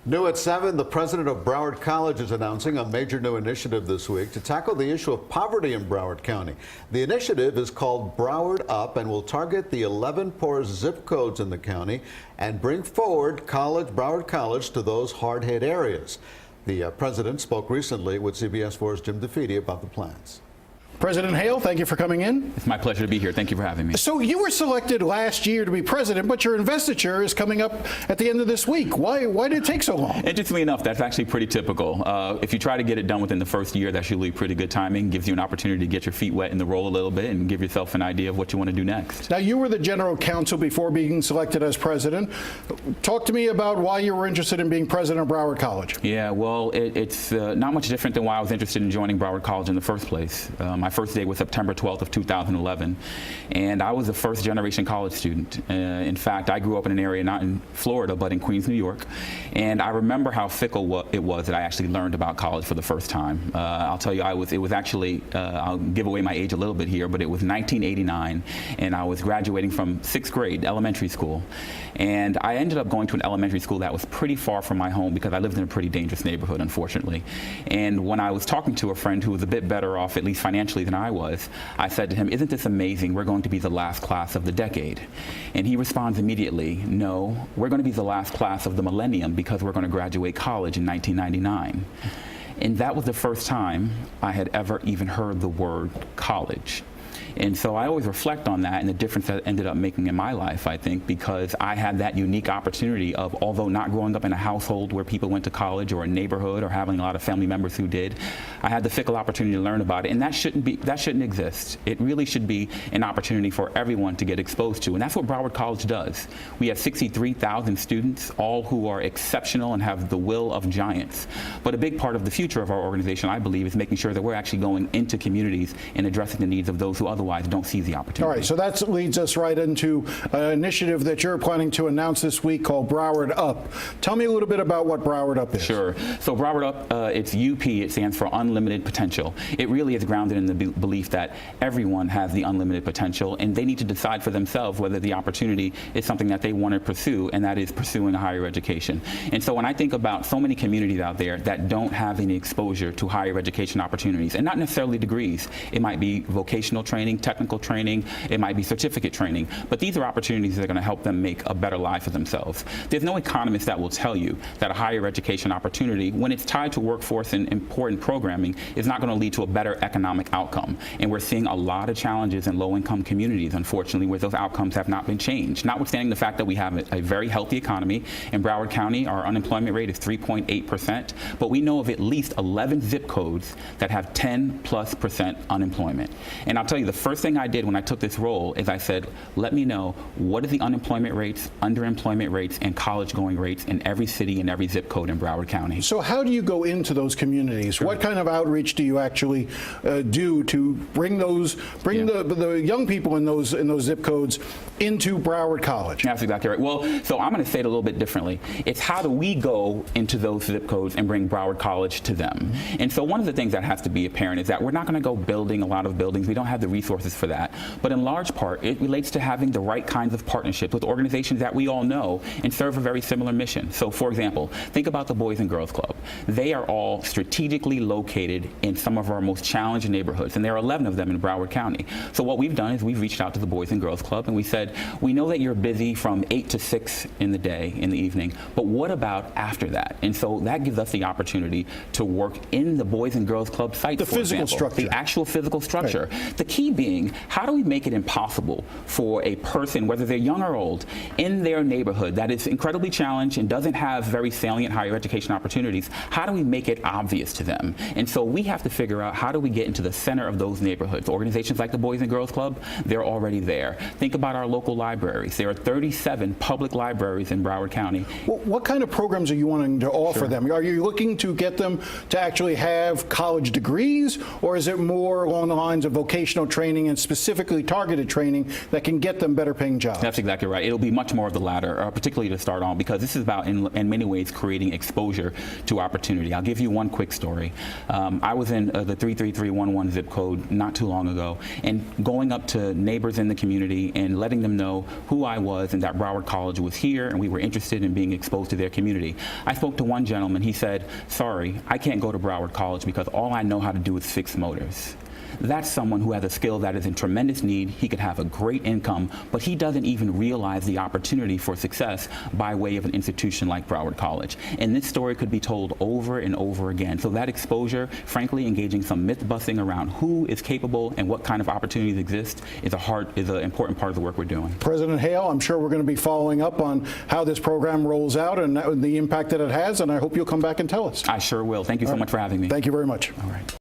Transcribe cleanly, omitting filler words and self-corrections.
New at 7, the president of Broward College is announcing a major new initiative this week to tackle the issue of poverty in Broward County. The initiative is called Broward Up and will target the 11 poorest zip codes in the county and bring forward Broward College to those hard-hit areas. The president spoke recently with CBS 4's Jim DeFede about the plans. President Hale, thank you for coming in. It's my pleasure to be here. Thank you for having me. So you were selected last year to be president, but your investiture is coming up at the end of this week. Why did it take so long? Interestingly enough, that's actually pretty typical. If you try to get it done within the first year, that's usually pretty good timing. Gives you an opportunity to get your feet wet in the role a little bit and give yourself an idea of what you want to do next. Now, you were the general counsel before being selected as president. Talk to me about why you were interested in being president of Broward College. Yeah, well, it's not much different than why I was interested in joining Broward College in the first place. My first day was September 12th of 2011, and I was a first-generation college student. In fact, I grew up in an area not in Florida, but in Queens, New York, and I remember how fickle it was that I actually learned about college for the first time. I'll tell you, it was actually, I'll give away my age a little bit here, but it was 1989, and I was graduating from 6th grade, elementary school, and I ended up going to an elementary school that was pretty far from my home because I lived in a pretty dangerous neighborhood, unfortunately. And when I was talking to a friend who was a bit better off, at least financially, than I was, I said to him, "Isn't this amazing? We're going to be the last class of the decade." And he responds immediately, "No, we're going to be the last class of the millennium because we're going to graduate college in 1999. And that was the first time I had ever even heard the word college. And so I always reflect on that and the difference that ended up making in my life, I think, because I had that unique opportunity of, although not growing up in a household where people went to college or a neighborhood or having a lot of family members who did, I had the fickle opportunity to learn about it. And that shouldn't exist. It really should be an opportunity for everyone to get exposed to. And that's what Broward College does. We have 63,000 students, all who are exceptional and have the will of giants. But a big part of the future of our organization, I believe, is making sure that we're actually going into communities and addressing the needs of those who otherwise don't see the opportunity. All right, so that leads us right into an initiative that you're planning to announce this week called Broward Up. Tell me a little bit about what Broward Up is. Sure. So Broward Up, it's UP. It stands for Unlimited Potential. It really is grounded in the belief that everyone has the unlimited potential, and they need to decide for themselves whether the opportunity is something that they want to pursue, and that is pursuing a higher education. And so when I think about so many communities out there that don't have any exposure to higher education opportunities, and not necessarily degrees, it might be vocational training, technical training, it might be certificate training, but these are opportunities that are going to help them make a better life for themselves. There's no economist that will tell you that a higher education opportunity, when it's tied to workforce and important programming, is not going to lead to a better economic outcome. And we're seeing a lot of challenges in low-income communities, unfortunately, where those outcomes have not been changed. Notwithstanding the fact that we have a very healthy economy. In Broward County, our unemployment rate is 3.8%, but we know of at least 11 zip codes that have 10+% unemployment. And I'll tell you, the first thing I did when I took this role is I said, let me know what are the unemployment rates, underemployment rates, and college-going rates in every city and every zip code in Broward County. So how do you go into those communities? Sure. What kind of outreach do you actually do to bring the young people in those zip codes into Broward College? That's exactly right. Well, so I'm going to say it a little bit differently. It's how do we go into those zip codes and bring Broward College to them? Mm-hmm. And so one of the things that has to be apparent is that we're not going to go building a lot of buildings. We don't have the resources for that. But in large part, it relates to having the right kinds of partnerships with organizations that we all know and serve a very similar mission. So, for example, think about the Boys and Girls Club. They are all strategically located in some of our most challenged neighborhoods, and there are 11 of them in Broward County. So what we've done is we've reached out to the Boys and Girls Club, and we said, we know that you're busy from 8 to 6 in the day, in the evening, but what about after that? And so that gives us the opportunity to work in the Boys and Girls Club sites, the physical structure. The actual physical structure. Right. The key being, how do we make it impossible for a person, whether they're young or old, in their neighborhood that is incredibly challenged and doesn't have very salient higher education opportunities, how do we make it obvious to them? And so we have to figure out how do we get into the center of those neighborhoods. Organizations like the Boys and Girls Club, they're already there. Think about our local libraries. There are 37 public libraries in Broward County. Well, what kind of programs are you wanting to offer them? Are you looking to get them to actually have college degrees, or is it more along the lines of vocational training and specifically targeted training that can get them better paying jobs? That's exactly right. It'll be much more of the latter, particularly to start on, because this is about, in many ways, creating exposure to opportunity. I'll give you one quick story. I was in the 33311 zip code not too long ago, and going up to neighbors in the community and letting them know who I was and that Broward College was here and we were interested in being exposed to their community. I spoke to one gentleman. He said, "Sorry, I can't go to Broward College because all I know how to do is fix motors." That's someone who has a skill that is in tremendous need. He could have a great income, but he doesn't even realize the opportunity for success by way of an institution like Broward College. And this story could be told over and over again. So that exposure, frankly, engaging some myth busting around who is capable and what kind of opportunities exist is an important part of the work we're doing. President Hale, I'm sure we're going to be following up on how this program rolls out and the impact that it has, and I hope you'll come back and tell us. I sure will. Thank you so much for having me. Thank you very much. All right.